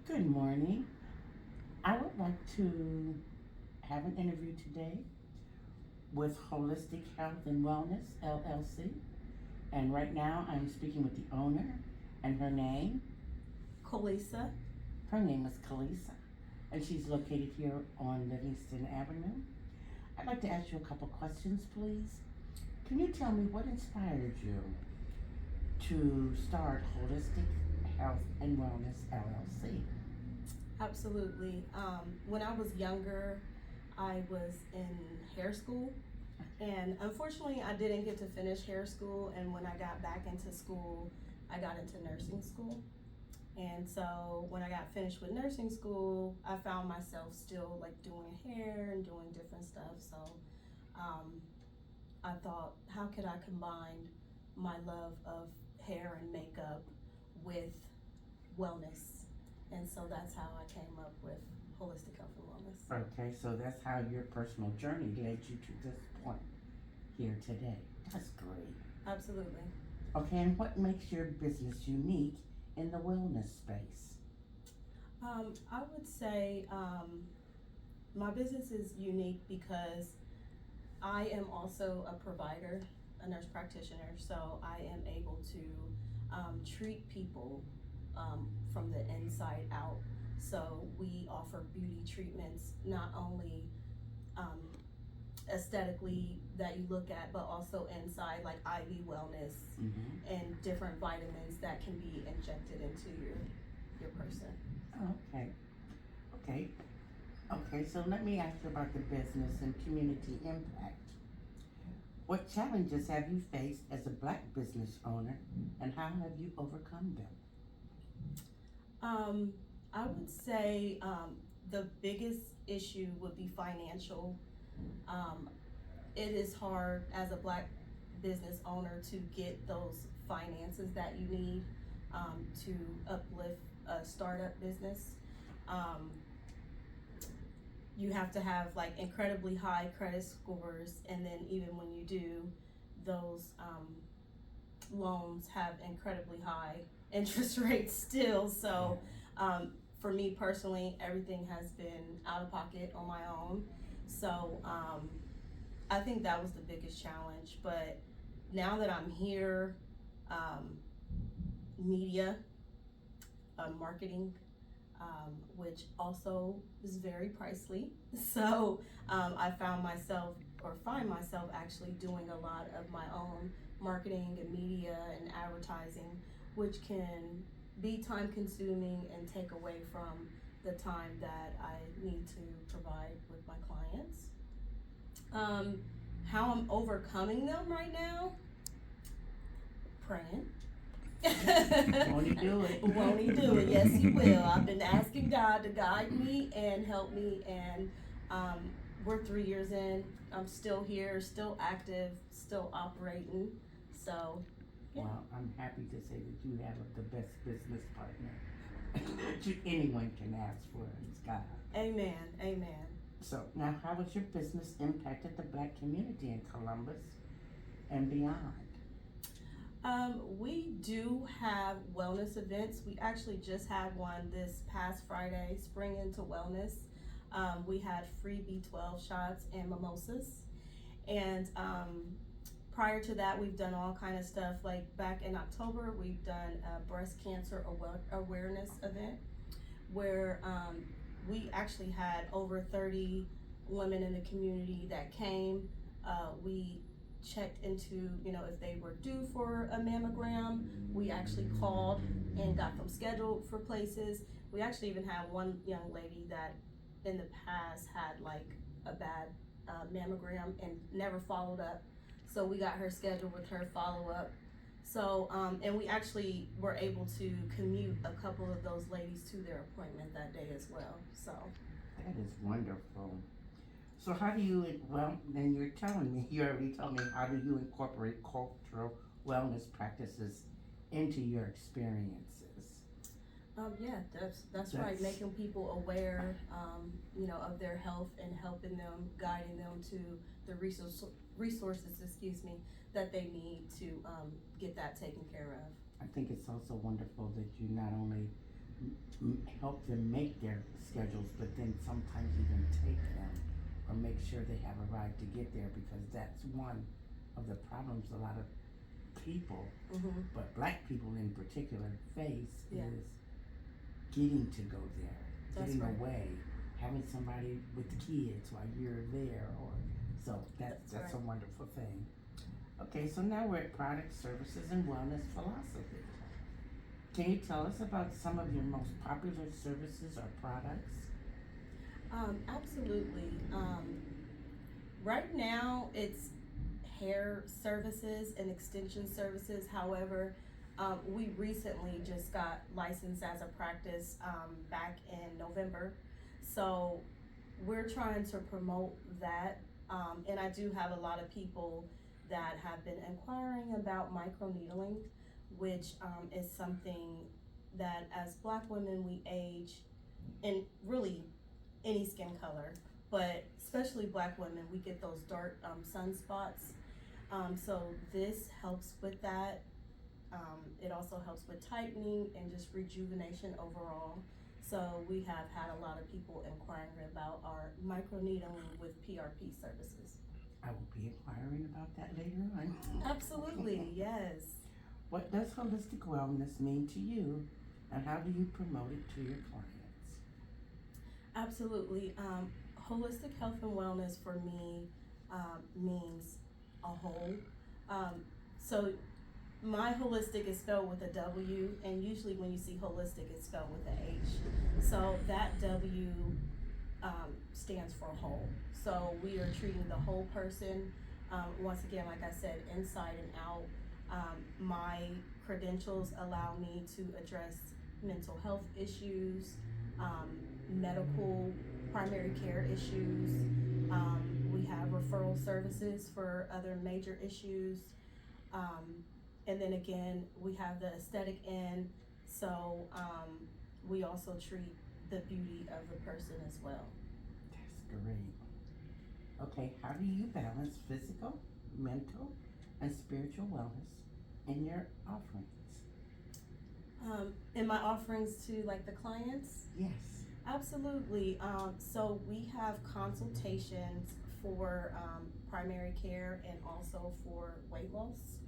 Good morning. I would like to have an interview today with Wholistic Health and Wellness LLC. And right now I'm speaking with the owner and Colisa. her name is Kalisa, and she's located here on Livingston Avenue. I'd like to ask you a couple questions, please. Can you tell me what inspired you to start Wholistic Health and Wellness LLC? Absolutely. When I was younger, I was in hair school, and unfortunately, I didn't get to finish hair school. And when I got back into school, I got into nursing school. And so when I got finished with nursing school, I found myself still like doing hair and doing different stuff. So um, I thought, how could I combine my love of hair and makeup with wellness? And so that's how I came up with holistic health and wellness. Okay, so that's how your personal journey led you to this point here today. That's great. Absolutely. Okay, and what makes your business unique in the wellness space? I would say my business is unique because I am also a provider, a nurse practitioner, so I am able to treat people from the inside out. So we offer beauty treatments, not only um, aesthetically that you look at, but also inside, like IV wellness Mm-hmm. and different vitamins that can be injected into your person. Okay, okay, okay. So let me ask you about the business and community impact. What challenges have you faced as a black business owner, and how have you overcome them? Um, I would say the biggest issue would be financial. Um, it is hard as a black business owner to get those finances that you need to uplift a startup business. Um, you have to have like incredibly high credit scores, and then even when you do, those loans have incredibly high interest rates still. So for me personally, everything has been out of pocket on my own. So I think that was the biggest challenge. But now that I'm here, um, media, marketing, which also is very pricey. So I found myself, or find myself actually doing a lot of my own marketing and media and advertising, which can be time consuming and take away from the time that I need to provide with my clients. Um, how I'm overcoming them right now? Praying. Won't he do it? Won't he do it? Yes, he will. I've been asking God to guide me and help me, and we're 3 years in. I'm still here, still active, still operating. So, yeah. Well, I'm happy to say that you have the best business partner that anyone can ask for. It's God. Amen. Amen. So now, how has your business impacted the black community in Columbus and beyond? We do have wellness events. We actually just had one this past Friday, Spring into Wellness. We had free B12 shots and mimosas. And prior to that, we've done all kind of stuff. Like back in October, we've done a breast cancer awareness event where we actually had over 30 women in the community that came. We checked into, if they were due for a mammogram. We actually called and got them scheduled for places. We actually even had one young lady that in the past had like a bad mammogram and never followed up. So we got her scheduled with her follow up. So, and we actually were able to commute a couple of those ladies to their appointment that day as well. So That is wonderful. So how do you, well, then you're telling me, you already told me, how do you incorporate cultural wellness practices into your experiences? yeah, that's right. Making people aware, of their health and helping them, guiding them to the resources, that they need to get that taken care of. I think it's also wonderful that you not only help them make their schedules, but then sometimes even take them or make sure they have a ride to get there, because that's one of the problems a lot of people, but black people in particular, face is getting to go there, getting away, having somebody with the kids while you're there, or so that's a wonderful thing. Okay, so now we're at product, services, and wellness philosophy. Can you tell us about some of your most popular services or products? Absolutely. Right now it's hair services and extension services. However, we recently just got licensed as a practice back in November. So we're trying to promote that. And I do have a lot of people that have been inquiring about microneedling, which is something that as black women we age, and really any skin color, but especially black women, we get those dark sunspots. So this helps with that. It also helps with tightening and just rejuvenation overall. So we have had a lot of people inquiring about our microneedling with PRP services. I will be inquiring about that later on. Absolutely, yes. What does holistic wellness mean to you, and how do you promote it to your clients? Absolutely. Holistic health and wellness for me means a whole. So my holistic is spelled with a W, and usually when you see holistic, it's spelled with an H. So that W stands for whole. So we are treating the whole person. Once again, like I said, inside and out. My credentials allow me to address mental health issues, medical primary care issues. We have referral services for other major issues. And then again, we have the aesthetic end. So we also treat the beauty of the person as well. That's great. Okay, how do you balance physical, mental, and spiritual wellness in your offerings? In my offerings to like the clients? Yes. Absolutely. So we have consultations for primary care and also for weight loss.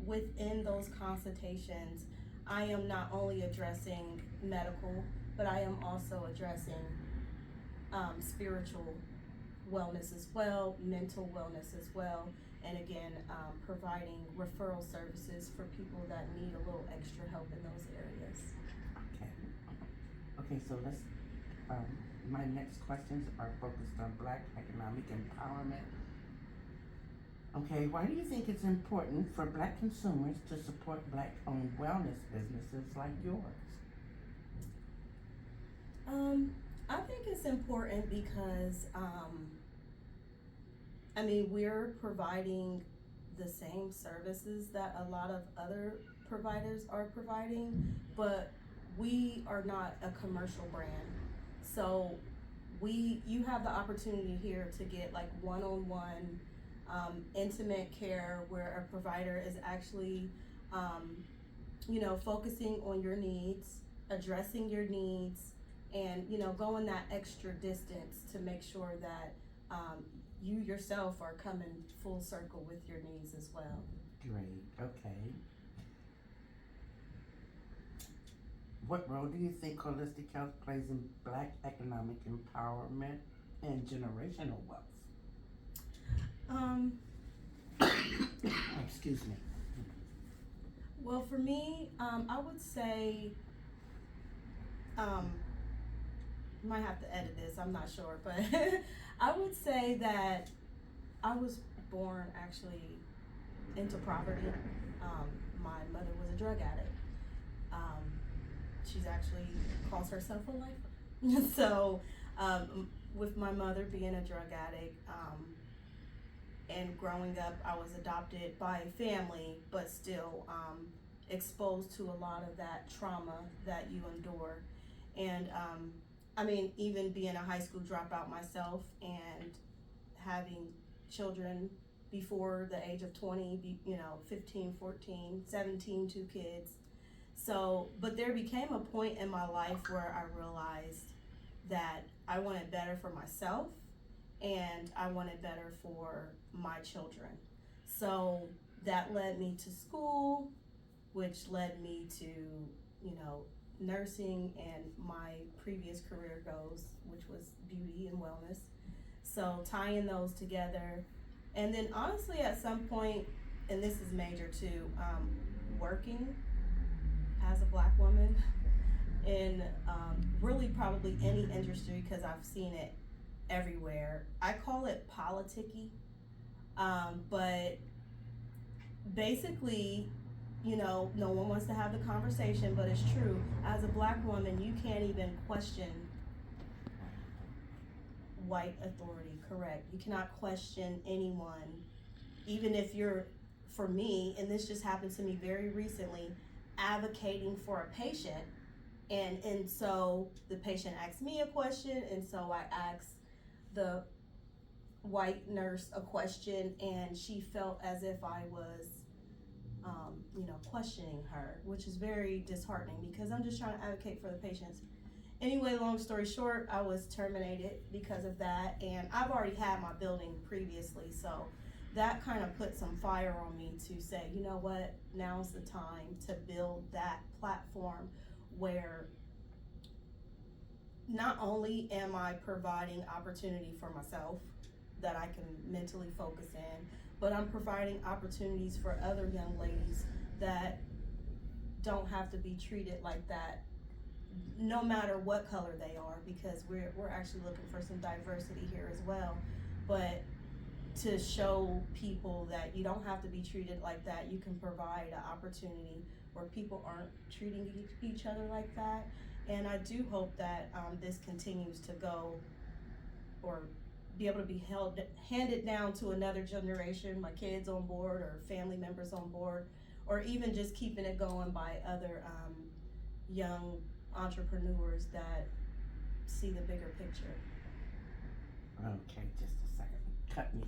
Within those consultations, I am not only addressing medical, but I am also addressing spiritual wellness as well, mental wellness as well, and again, providing referral services for people that need a little extra help in those areas. Okay, so let's, my next questions are focused on Black economic empowerment. Okay, why do you think it's important for Black consumers to support Black-owned wellness businesses like yours? I think it's important because, we're providing the same services that a lot of other providers are providing, but we are not a commercial brand. So you have the opportunity here to get like one-on-one intimate care where a provider is actually, focusing on your needs, addressing your needs, and, going that extra distance to make sure that you yourself are coming full circle with your needs as well. Great, okay. What role do you think holistic health plays in Black economic empowerment and generational wealth? Excuse me. Well, for me, I would say, might have to edit this, I'm not sure, but I would say that I was born actually into poverty. My mother was a drug addict. She's actually calls herself a lifer. So, with my mother being a drug addict, and growing up, I was adopted by a family, but still exposed to a lot of that trauma that you endure. And even being a high school dropout myself and having children before the age of 20, 15, 14, 17, 2 kids. So, but there became a point in my life where I realized that I wanted better for myself and I wanted better for my children. So that led me to school, which led me to, nursing and my previous career goals, which was beauty and wellness. So tying those together. And then honestly, at some point, and this is major too, working as a Black woman in really probably any industry, because I've seen it everywhere. I call it politicky, but basically, no one wants to have the conversation, but it's true. As a Black woman, you can't even question white authority, correct? You cannot question anyone, even if you're, for me, and this just happened to me very recently, advocating for a patient. And so the patient asked me a question, and so I asked the white nurse a question, and she felt as if I was questioning her, which is very disheartening because I'm just trying to advocate for the patients. Anyway, long story short, I was terminated because of that, and I've already had my building previously, so that kind of put some fire on me to say, you know what, now's the time to build that platform where not only am I providing opportunity for myself that I can mentally focus in, but I'm providing opportunities for other young ladies that don't have to be treated like that, no matter what color they are, because we're actually looking for some diversity here as well. But to show people that you don't have to be treated like that, you can provide an opportunity where people aren't treating each other like that. And I do hope that this continues to go, or be able to be handed down to another generation, my kids on board or family members on board, or even just keeping it going by other young entrepreneurs that see the bigger picture. Okay, just a second. Cut me